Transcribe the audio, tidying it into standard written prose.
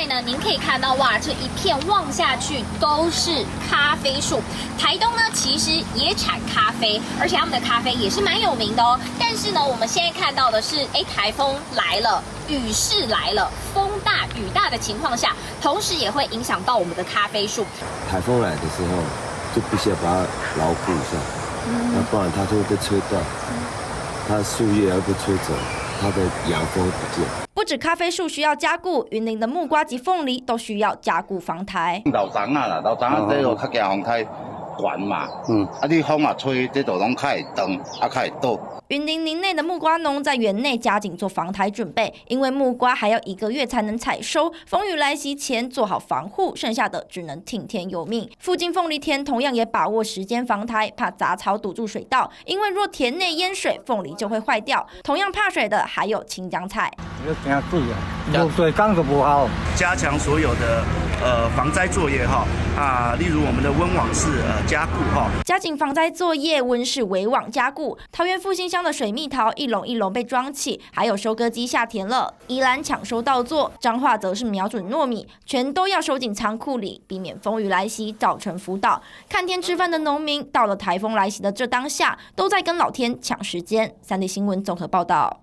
外呢，您可以看到哇，这一片望下去都是咖啡树。台东呢，其实也产咖啡，而且他们的咖啡也是蛮有名的哦。但是呢，我们现在看到的是，台风来了，雨势来了，风大雨大的情况下，同时也会影响到我们的咖啡树。台风来的时候，就必须要把它牢固一下，那不然它就会被吹断，它的树叶要被吹走，它的养分会不见。不止咖啡树需要加固，云林的木瓜及凤梨都需要加固防台。老长啊啦，老长啊，这个较惊风太悬嘛，你风啊吹，这就拢较会长，较会倒。云林林内的木瓜农在园内加紧做防台准备，因为木瓜还要1个月才能采收，风雨来袭前做好防护，剩下的只能听天由命。附近凤梨田同样也把握时间防台，怕杂草堵住水道，因为若田内淹水，凤梨就会坏掉。同样怕水的还有青江菜。要惊水啊，无水缸就不好。加强所有的防灾作业例如我们的温网式加固加紧防灾作业，温室围网加固。桃园复兴乡的水蜜桃一笼一笼被装起，还有收割机下田了。宜兰抢收稻作，彰化则是瞄准糯米，全都要收进仓库里，避免风雨来袭造成福岛。看天吃饭的农民，到了台风来袭的这当下，都在跟老天抢时间。3立新闻综合报道。